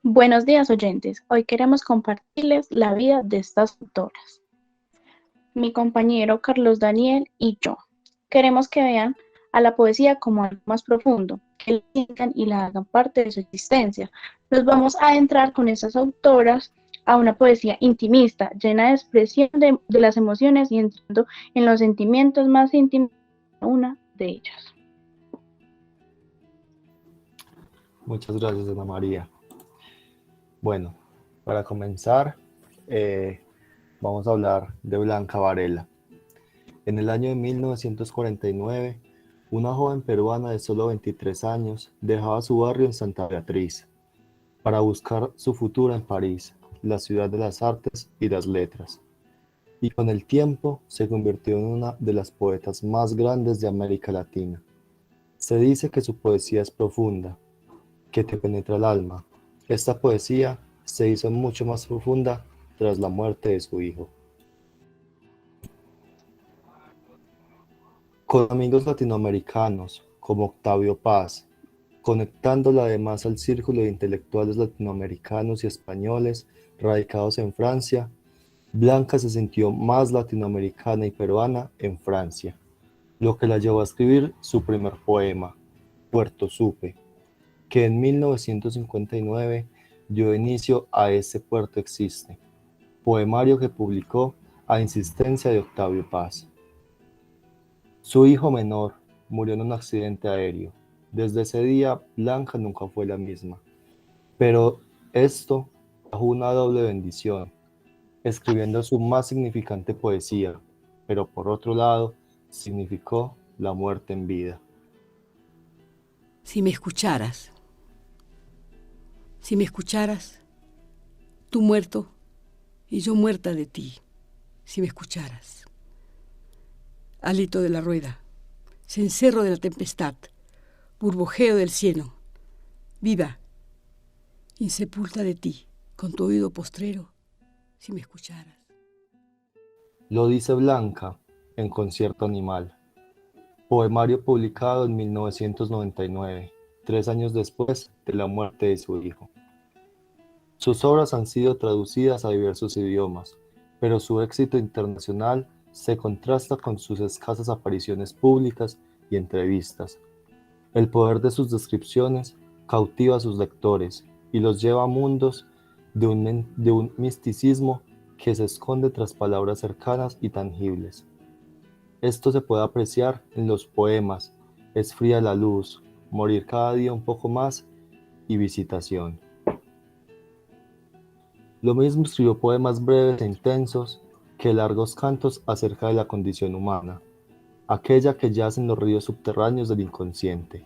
Buenos días, oyentes. Hoy queremos compartirles la vida de estas autoras. Mi compañero Carlos Daniel y yo. Queremos que vean a la poesía como algo más profundo, que la sientan y la hagan parte de su existencia. Nos vamos a entrar con esas autoras a una poesía intimista, llena de expresión de las emociones y entrando en los sentimientos más íntimos de una de ellas. Muchas gracias, Ana María. Bueno, para comenzar, eh, vamos a hablar de Blanca Varela. En el año de 1949, una joven peruana de solo 23 años dejaba su barrio en Santa Beatriz para buscar su futuro en París, la ciudad de las artes y las letras, y con el tiempo se convirtió en una de las poetas más grandes de América Latina. Se dice que su poesía es profunda, que te penetra el alma. Esta poesía se hizo mucho más profunda tras la muerte de su hijo. Con amigos latinoamericanos como Octavio Paz, conectándola además al círculo de intelectuales latinoamericanos y españoles radicados en Francia, Blanca se sintió más latinoamericana y peruana en Francia, lo que la llevó a escribir su primer poema, Puerto Supe, que en 1959 dio inicio a Ese puerto existe, poemario que publicó a insistencia de Octavio Paz. Su hijo menor murió en un accidente aéreo. Desde ese día, Blanca nunca fue la misma. Pero esto trajo una doble bendición, escribiendo su más significante poesía, pero por otro lado, significó la muerte en vida. Si me escucharas, tú muerto y yo muerta de ti, si me escucharas. Hálito de la rueda, cencerro de la tempestad, burbujeo del cielo, viva, insepulta de ti, con tu oído postrero, si me escucharas. Lo dice Blanca en Concierto Animal, poemario publicado en 1999, 3 años después de la muerte de su hijo. Sus obras han sido traducidas a diversos idiomas, pero su éxito internacional se contrasta con sus escasas apariciones públicas y entrevistas. El poder de sus descripciones cautiva a sus lectores y los lleva a mundos de un misticismo que se esconde tras palabras cercanas y tangibles. Esto se puede apreciar en los poemas Es fría la luz, Morir cada día un poco más y Visitación. Lo mismo escribió poemas breves e intensos que largos cantos acerca de la condición humana, aquella que yace en los ríos subterráneos del inconsciente.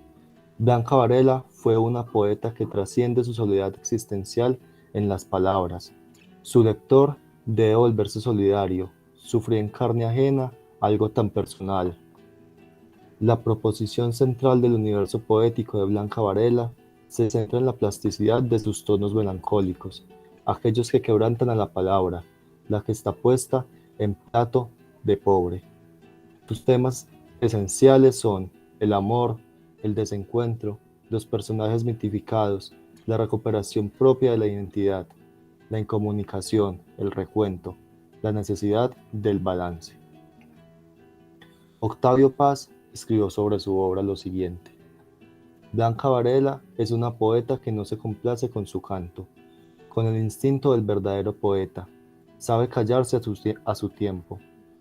Blanca Varela fue una poeta que trasciende su soledad existencial en las palabras. Su lector debe volverse solidario, sufrir en carne ajena algo tan personal. La proposición central del universo poético de Blanca Varela se centra en la plasticidad de sus tonos melancólicos, aquellos que quebrantan a la palabra, la que está puesta en plato de pobre. Sus temas esenciales son el amor, el desencuentro, los personajes mitificados, la recuperación propia de la identidad, la incomunicación, el recuento, la necesidad del balance. Octavio Paz escribió sobre su obra lo siguiente: Blanca Varela es una poeta que no se complace con su canto, con el instinto del verdadero poeta. Sabe callarse a su tiempo.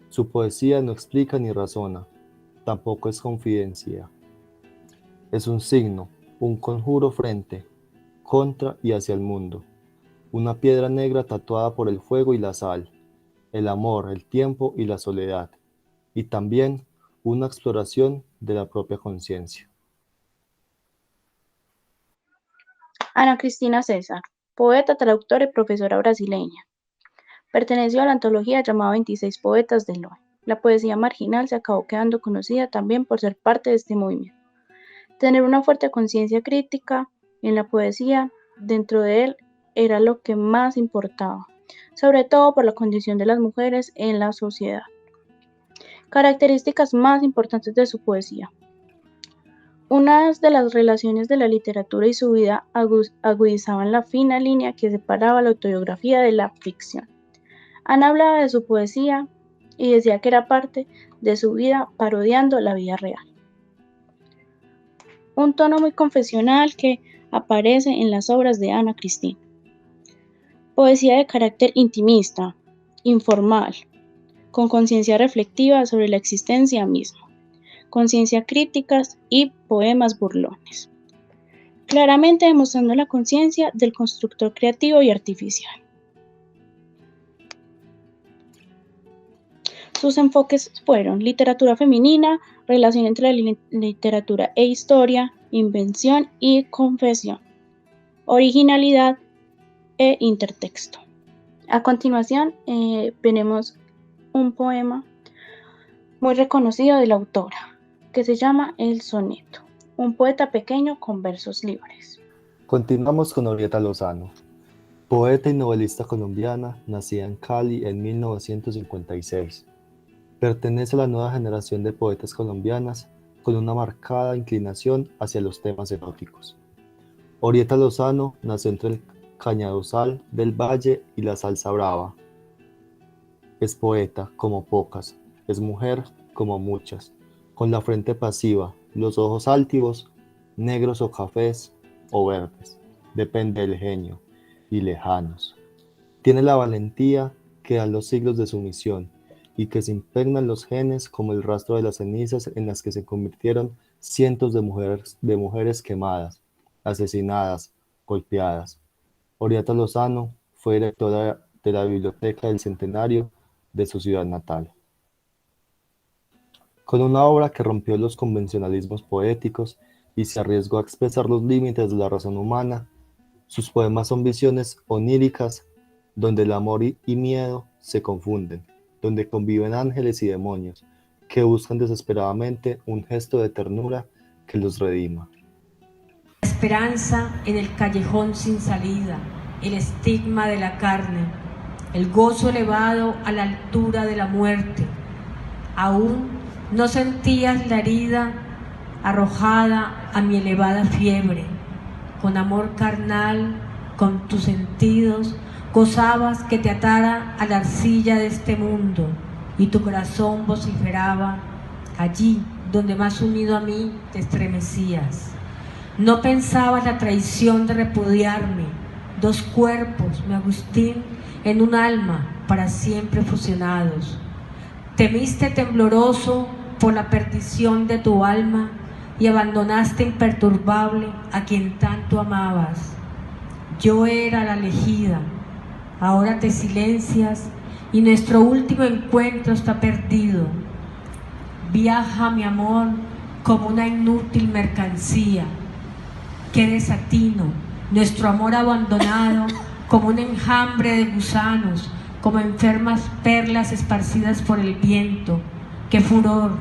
Su poesía no explica ni razona, tampoco es confidencia. Es un signo, un conjuro frente, contra y hacia el mundo. Una piedra negra tatuada por el fuego y la sal, el amor, el tiempo y la soledad, y también una exploración de la propia conciencia. Ana Cristina César, poeta, traductora y profesora brasileña. Perteneció a la antología llamada 26 Poetas del Hoy. La poesía marginal se acabó quedando conocida también por ser parte de este movimiento. Tener una fuerte conciencia crítica en la poesía dentro de él era lo que más importaba, sobre todo por la condición de las mujeres en la sociedad. Características más importantes de su poesía. Unas de las relaciones de la literatura y su vida agudizaban la fina línea que separaba la autobiografía de la ficción. Ana hablaba de su poesía y decía que era parte de su vida parodiando la vida real. Un tono muy confesional que aparece en las obras de Ana Cristina. Poesía de carácter intimista, informal, con conciencia reflexiva sobre la existencia misma, conciencia críticas y poemas burlones, claramente demostrando la conciencia del constructor creativo y artificial. Sus enfoques fueron literatura femenina, relación entre la literatura e historia, invención y confesión, originalidad e intertexto. A continuación, veremos un poema muy reconocido de la autora, que se llama El Soneto, un poeta pequeño con versos libres. Continuamos con Orieta Lozano, poeta y novelista colombiana, nacida en Cali en 1956. Pertenece a la nueva generación de poetas colombianas con una marcada inclinación hacia los temas eróticos. Orieta Lozano nació entre el Cañadosal del Valle y la Salsa Brava. Es poeta como pocas, es mujer como muchas, con la frente pasiva, los ojos altivos, negros o cafés o verdes, depende del genio, y lejanos. Tiene la valentía que dan los siglos de sumisión y que se impregnan los genes como el rastro de las cenizas en las que se convirtieron cientos de mujeres quemadas, asesinadas, golpeadas. Orieta Lozano fue directora de la Biblioteca del Centenario de su ciudad natal. Con una obra que rompió los convencionalismos poéticos y se arriesgó a expresar los límites de la razón humana, sus poemas son visiones oníricas donde el amor y miedo se confunden, donde conviven ángeles y demonios que buscan desesperadamente un gesto de ternura que los redima. La esperanza en el callejón sin salida, el estigma de la carne, el gozo elevado a la altura de la muerte. Aún no sentías la herida arrojada a mi elevada fiebre. Con amor carnal, con tus sentidos, gozabas que te atara a la arcilla de este mundo, y tu corazón vociferaba allí donde más unido a mí te estremecías. No pensabas la traición de repudiarme, dos cuerpos, mi Agustín, en un alma para siempre fusionados. Temiste tembloroso por la perdición de tu alma y abandonaste imperturbable a quien tanto amabas. Yo era la elegida, ahora te silencias y nuestro último encuentro está perdido. Viaja mi amor como una inútil mercancía. Qué desatino, nuestro amor abandonado como un enjambre de gusanos, como enfermas perlas esparcidas por el viento. Qué furor,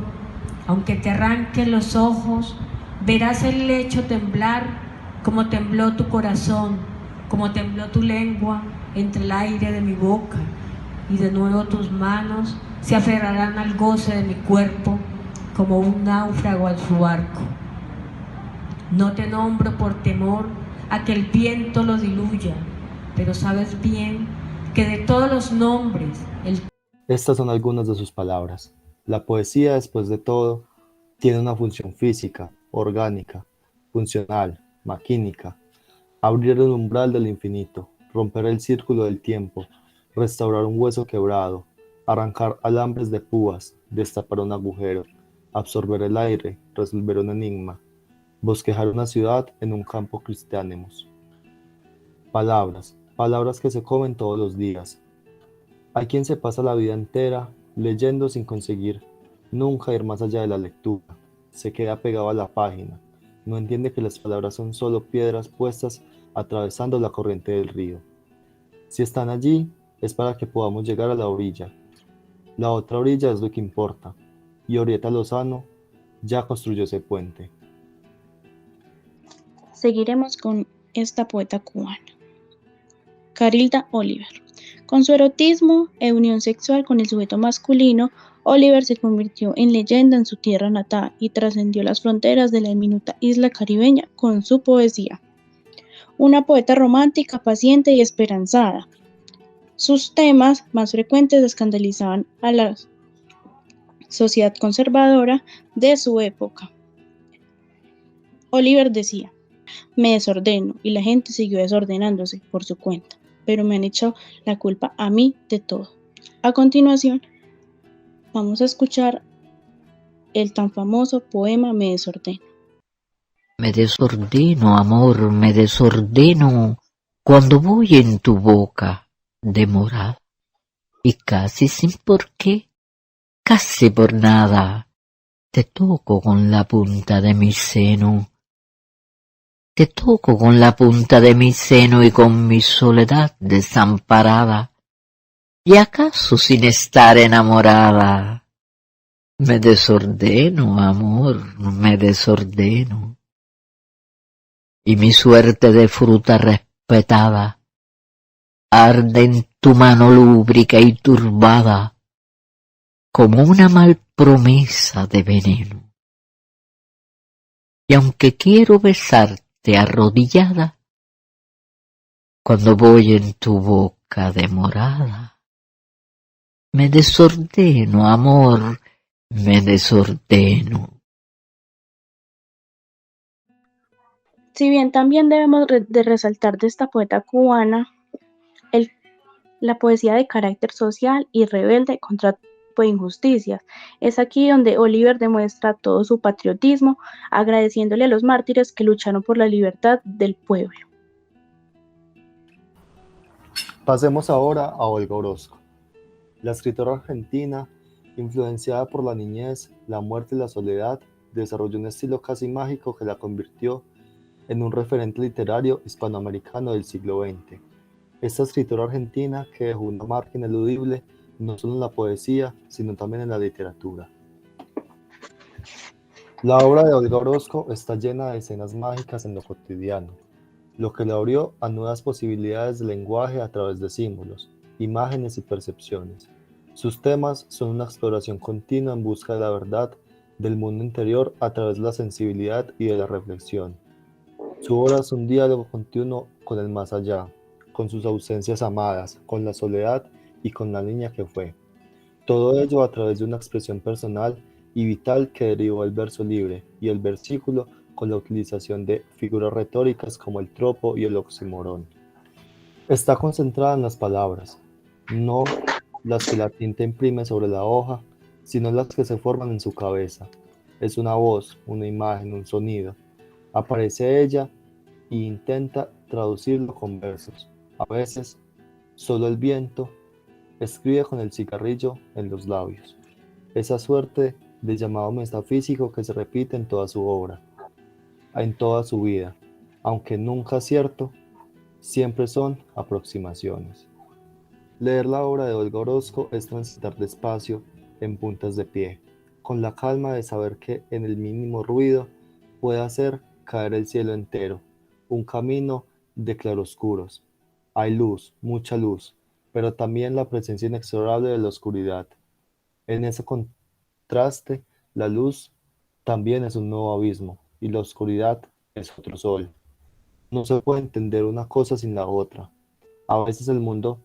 aunque te arranquen los ojos, verás el lecho temblar como tembló tu corazón, como tembló tu lengua entre el aire de mi boca, y de nuevo tus manos se aferrarán al goce de mi cuerpo como un náufrago a su barco. No te nombro por temor a que el viento lo diluya, pero sabes bien que de todos los nombres Estas son algunas de sus palabras. La poesía, después de todo, tiene una función física, orgánica, funcional, maquínica. Abrir el umbral del infinito, romper el círculo del tiempo, restaurar un hueso quebrado, arrancar alambres de púas, destapar un agujero, absorber el aire, resolver un enigma, bosquejar una ciudad en un campo cristianemos. Palabras, palabras que se comen todos los días. Hay quien se pasa la vida entera leyendo sin conseguir nunca ir más allá de la lectura. Se queda pegado a la página. No entiende que las palabras son solo piedras puestas atravesando la corriente del río. Si están allí, es para que podamos llegar a la orilla. La otra orilla es lo que importa. Y Orieta Lozano ya construyó ese puente. Seguiremos con esta poeta cubana, Carilda Oliver. Con su erotismo e unión sexual con el sujeto masculino, Oliver se convirtió en leyenda en su tierra natal y trascendió las fronteras de la diminuta isla caribeña con su poesía. Una poeta romántica, paciente y esperanzada. Sus temas más frecuentes escandalizaban a la sociedad conservadora de su época. Oliver decía: me desordeno y la gente siguió desordenándose por su cuenta, pero me han echado la culpa a mí de todo. A continuación, vamos a escuchar el tan famoso poema Me desordeno. Me desordeno, amor, me desordeno cuando voy en tu boca demorada y casi sin por qué, casi por nada, te toco con la punta de mi seno. Te toco con la punta de mi seno y con mi soledad desamparada, y acaso sin estar enamorada. Me desordeno, amor, me desordeno. Y mi suerte de fruta respetada arde en tu mano lúbrica y turbada como una mal promesa de veneno. Y aunque quiero besarte arrodillada, cuando voy en tu boca demorada, me desordeno, amor, me desordeno. Si bien también debemos de resaltar de esta poeta cubana la poesía de carácter social y rebelde contra todo tipo de injusticias. Es aquí donde Oliver demuestra todo su patriotismo, agradeciéndole a los mártires que lucharon por la libertad del pueblo. Pasemos ahora a Olga Orozco. La escritora argentina, influenciada por la niñez, la muerte y la soledad, desarrolló un estilo casi mágico que la convirtió en un referente literario hispanoamericano del siglo XX. Esta escritora argentina que dejó una marca ineludible no solo en la poesía, sino también en la literatura. La obra de Olga Orozco está llena de escenas mágicas en lo cotidiano, lo que le abrió a nuevas posibilidades de lenguaje a través de símbolos, imágenes y percepciones. Sus temas son una exploración continua en busca de la verdad del mundo interior a través de la sensibilidad y de la reflexión. Su obra es un diálogo continuo con el más allá, con sus ausencias amadas, con la soledad y con la niña que fue. Todo ello a través de una expresión personal y vital que derivó el verso libre y el versículo con la utilización de figuras retóricas como el tropo y el oxímoron. Está concentrada en las palabras, no las que la tinta imprime sobre la hoja, sino las que se forman en su cabeza. Es una voz, una imagen, un sonido. Aparece ella e intenta traducirlo con versos. A veces, solo el viento escribe con el cigarrillo en los labios. Esa suerte de llamado metafísico que se repite en toda su obra, en toda su vida, aunque nunca cierto, siempre son aproximaciones. Leer la obra de Olga Orozco es transitar despacio en puntas de pie, con la calma de saber que en el mínimo ruido puede hacer caer el cielo entero, un camino de claroscuros. Hay luz, mucha luz, pero también la presencia inexorable de la oscuridad. En ese contraste, la luz también es un nuevo abismo y la oscuridad es otro sol. No se puede entender una cosa sin la otra. A veces el mundo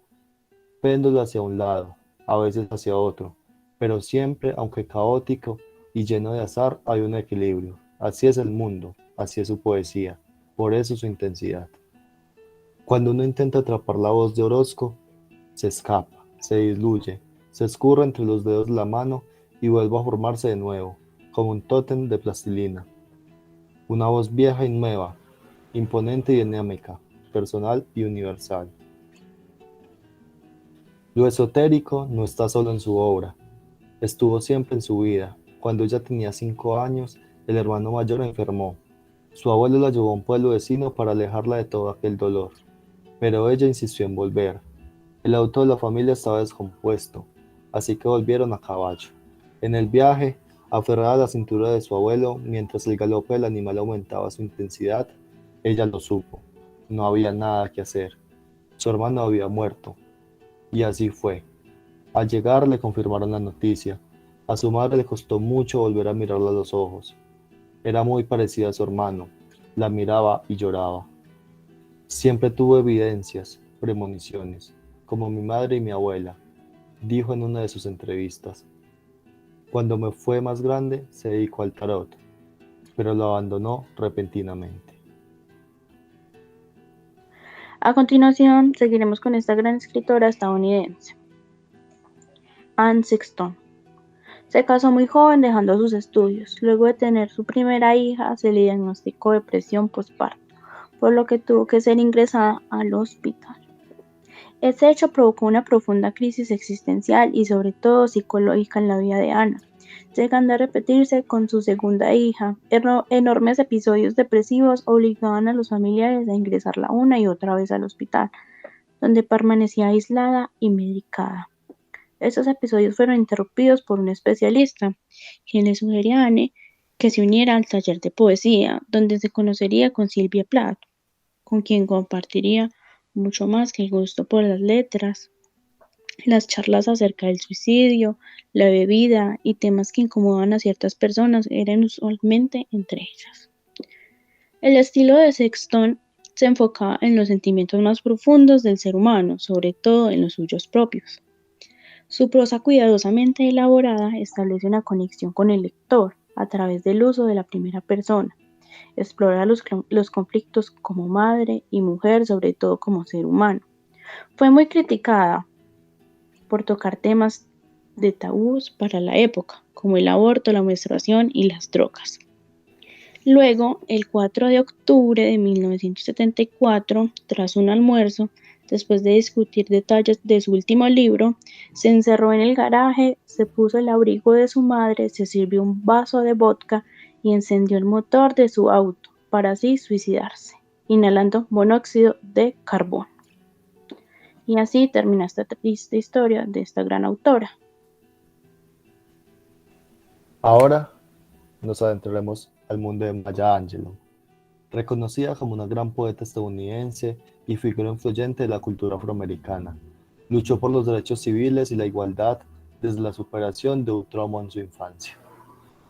péndulo hacia un lado, a veces hacia otro, pero siempre, aunque caótico y lleno de azar, hay un equilibrio. Así es el mundo, así es su poesía, por eso su intensidad. Cuando uno intenta atrapar la voz de Orozco, se escapa, se diluye, se escurre entre los dedos de la mano y vuelve a formarse de nuevo, como un tótem de plastilina. Una voz vieja y nueva, imponente y dinámica, personal y universal. Lo esotérico no está solo en su obra, estuvo siempre en su vida. Cuando ella tenía 5 años, el hermano mayor enfermó. Su abuelo la llevó a un pueblo vecino para alejarla de todo aquel dolor, pero ella insistió en volver. El auto de la familia estaba descompuesto, así que volvieron a caballo. En el viaje, aferrada a la cintura de su abuelo, mientras el galope del animal aumentaba su intensidad, ella lo supo. No había nada que hacer. Su hermano había muerto. Y así fue. Al llegar le confirmaron la noticia. A su madre le costó mucho volver a mirarla a los ojos. Era muy parecida a su hermano. La miraba y lloraba. Siempre tuvo evidencias, premoniciones, como mi madre y mi abuela, dijo en una de sus entrevistas. Cuando me fue más grande, se dedicó al tarot, pero lo abandonó repentinamente. A continuación, seguiremos con esta gran escritora estadounidense, Anne Sexton. Se casó muy joven dejando sus estudios. Luego de tener su primera hija, se le diagnosticó depresión postparto, por lo que tuvo que ser ingresada al hospital. Este hecho provocó una profunda crisis existencial y sobre todo psicológica en la vida de Ana, llegando a repetirse con su segunda hija. Enormes episodios depresivos obligaban a los familiares a ingresarla una y otra vez al hospital, donde permanecía aislada y medicada. Estos episodios fueron interrumpidos por un especialista, quien le sugería a Anne que se uniera al taller de poesía, donde se conocería con Sylvia Plath, con quien compartiría mucho más que el gusto por las letras, las charlas acerca del suicidio, la bebida y temas que incomodaban a ciertas personas eran usualmente entre ellas. El estilo de Sexton se enfocaba en los sentimientos más profundos del ser humano, sobre todo en los suyos propios. Su prosa cuidadosamente elaborada establece una conexión con el lector a través del uso de la primera persona. Explora los conflictos como madre y mujer, sobre todo como ser humano. Fue muy criticada por tocar temas de tabús para la época, como el aborto, la menstruación y las drogas. Luego, el 4 de octubre de 1974, tras un almuerzo, después de discutir detalles de su último libro, se encerró en el garaje, se puso el abrigo de su madre, se sirvió un vaso de vodka y encendió el motor de su auto para así suicidarse, inhalando monóxido de carbono. Y así termina esta triste historia de esta gran autora. Ahora nos adentraremos al mundo de Maya Angelou, reconocida como una gran poeta estadounidense y figura influyente de la cultura afroamericana. Luchó por los derechos civiles y la igualdad desde la superación de un trauma en su infancia.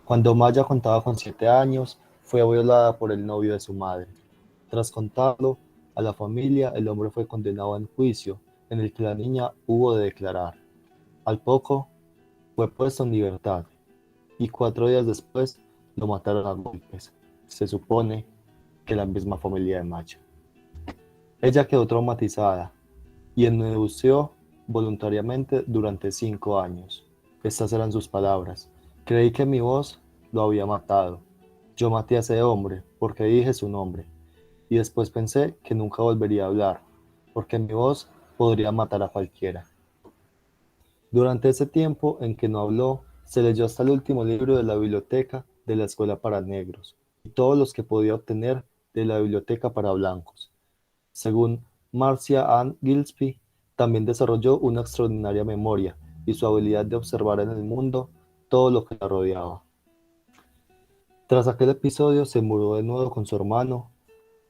Cuando Maya contaba con 7 años, fue violada por el novio de su madre. Tras contarlo a la familia, el hombre fue condenado en juicio, en el que la niña hubo de declarar. Al poco, fue puesto en libertad, y 4 días después lo mataron a golpes. Se supone que la misma familia de Maya. Ella quedó traumatizada y ennebució voluntariamente durante 5 años. Estas eran sus palabras. Creí que mi voz lo había matado. Yo maté a ese hombre porque dije su nombre. Y después pensé que nunca volvería a hablar, porque mi voz podría matar a cualquiera. Durante ese tiempo en que no habló, se leyó hasta el último libro de la biblioteca de la escuela para negros y todos los que podía obtener de la biblioteca para blancos. Según Marcia Ann Gillespie, también desarrolló una extraordinaria memoria y su habilidad de observar en el mundo todo lo que la rodeaba. Tras aquel episodio se mudó de nuevo con su hermano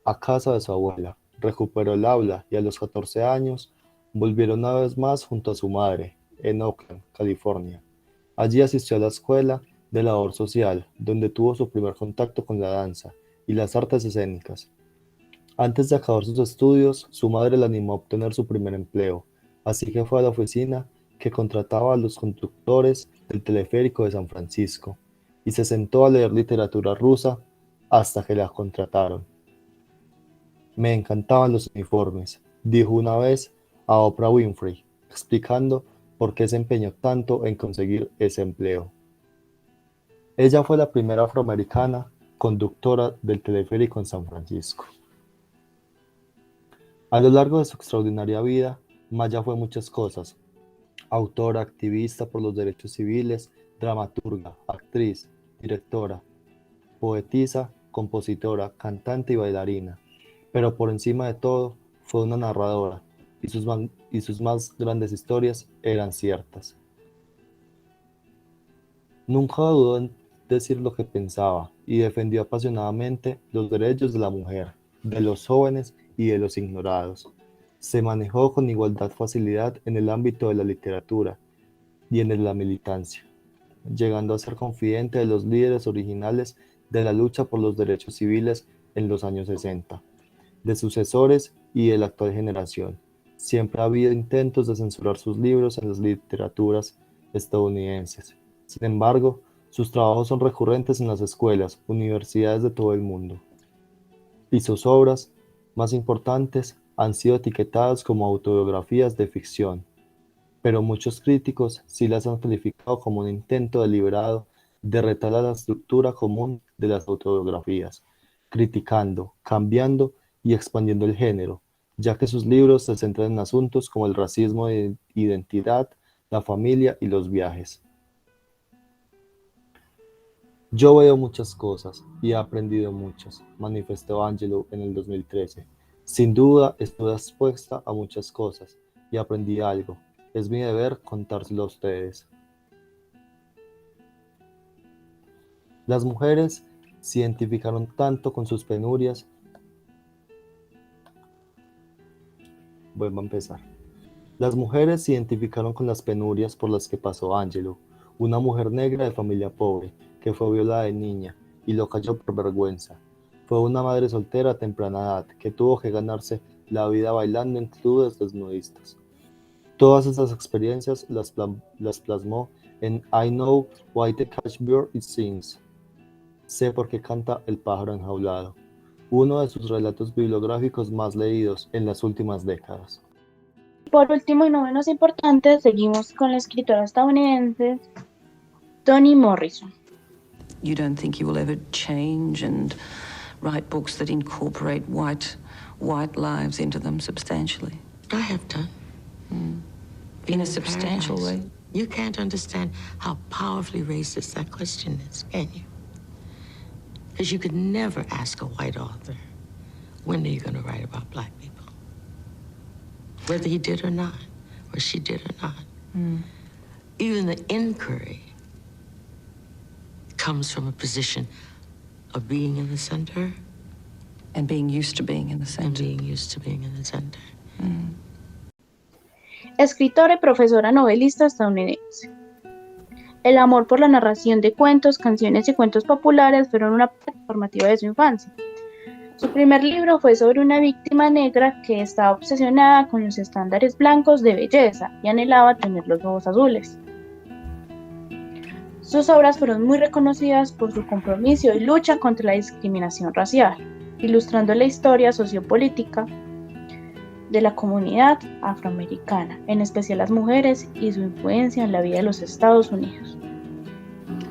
a casa de su abuela, recuperó el habla y a los 14 años volvieron una vez más junto a su madre, en Oakland, California. Allí asistió a la escuela de labor social, donde tuvo su primer contacto con la danza y las artes escénicas. Antes de acabar sus estudios, su madre la animó a obtener su primer empleo, así que fue a la oficina que contrataba a los conductores del teleférico de San Francisco y se sentó a leer literatura rusa hasta que la contrataron. Me encantaban los uniformes, dijo una vez a Oprah Winfrey, explicando por qué se empeñó tanto en conseguir ese empleo. Ella fue la primera afroamericana conductora del teleférico en San Francisco. A lo largo de su extraordinaria vida, Maya fue muchas cosas: autora, activista por los derechos civiles, dramaturga, actriz, directora, poetisa, compositora, cantante y bailarina. Pero por encima de todo, fue una narradora, y sus más grandes historias eran ciertas. Nunca dudó en decir lo que pensaba y defendió apasionadamente los derechos de la mujer, de los jóvenes y de los ignorados. Se manejó con igualdad facilidad en el ámbito de la literatura y en la militancia. llegando a ser confidente de los líderes originales de la lucha por los derechos civiles en los años 60, de sucesores y de la actual generación. Siempre ha habido intentos de censurar sus libros en las literaturas estadounidenses. Sin embargo, sus trabajos son recurrentes en las escuelas, universidades de todo el mundo, y sus obras más importantes han sido etiquetadas como autobiografías de ficción, pero muchos críticos sí las han calificado como un intento deliberado de retar a la estructura común de las autobiografías, criticando, cambiando y expandiendo el género, ya que sus libros se centran en asuntos como el racismo de identidad, la familia y los viajes. Yo veo muchas cosas y he aprendido muchas, manifestó Angelo en el 2013. Sin duda estuve expuesta a muchas cosas y aprendí algo. Es mi deber contárselo a ustedes. Las mujeres se identificaron tanto con sus penurias. Vuelvo a empezar. Las mujeres se identificaron con las penurias por las que pasó Angelo, una mujer negra de familia pobre, que fue violada de niña y lo cayó por vergüenza. Fue una madre soltera a temprana edad que tuvo que ganarse la vida bailando en clubes desnudistas. Todas esas experiencias las plasmó en I Know Why the Cashmere It Sings. Sé por qué canta el pájaro enjaulado, uno de sus relatos bibliográficos más leídos en las últimas décadas. Por último y no menos importante, seguimos con la escritora estadounidense Toni Morrison. You don't think you will ever change and write books that incorporate white lives into them substantially? I have done. In a substantial way? You can't understand how powerfully racist that question is, can you? Because you could never ask a white author, when are you going to write about black people? Whether he did or not, or she did or not. Even the inquiry comes from a position of being in the center. And being used to being in the And center. being used to being in the center. Escritora y profesora novelista estadounidense. El amor por la narración de cuentos, canciones y cuentos populares fueron una parte formativa de su infancia. Su primer libro fue sobre una víctima negra que estaba obsesionada con los estándares blancos de belleza y anhelaba tener los ojos azules. Sus obras fueron muy reconocidas por su compromiso y lucha contra la discriminación racial, ilustrando la historia sociopolítica de la comunidad afroamericana, en especial las mujeres y su influencia en la vida de los Estados Unidos.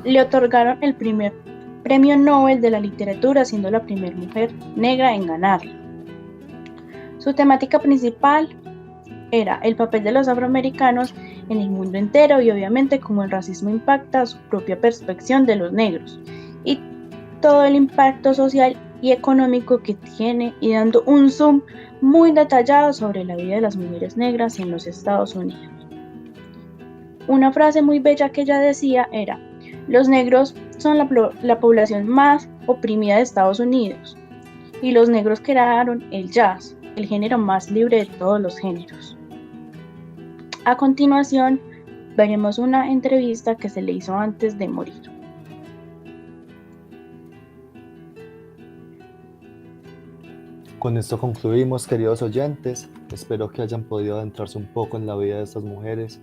Le otorgaron el primer premio Nobel de la literatura, siendo la primera mujer negra en ganarlo. Su temática principal era el papel de los afroamericanos en el mundo entero y obviamente cómo el racismo impacta su propia perspectiva de los negros y todo el impacto social y económico que tiene, y dando un zoom muy detallado sobre la vida de las mujeres negras en los Estados Unidos. Una frase muy bella que ella decía era: los negros son la población más oprimida de Estados Unidos y los negros crearon el jazz, el género más libre de todos los géneros. A continuación, veremos una entrevista que se le hizo antes de morir. Con esto concluimos, queridos oyentes. Espero que hayan podido adentrarse un poco en la vida de estas mujeres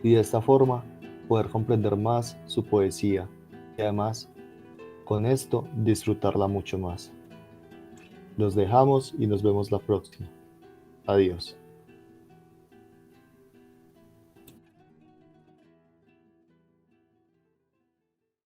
y de esta forma poder comprender más su poesía y además con esto disfrutarla mucho más. Los dejamos y nos vemos la próxima. Adiós.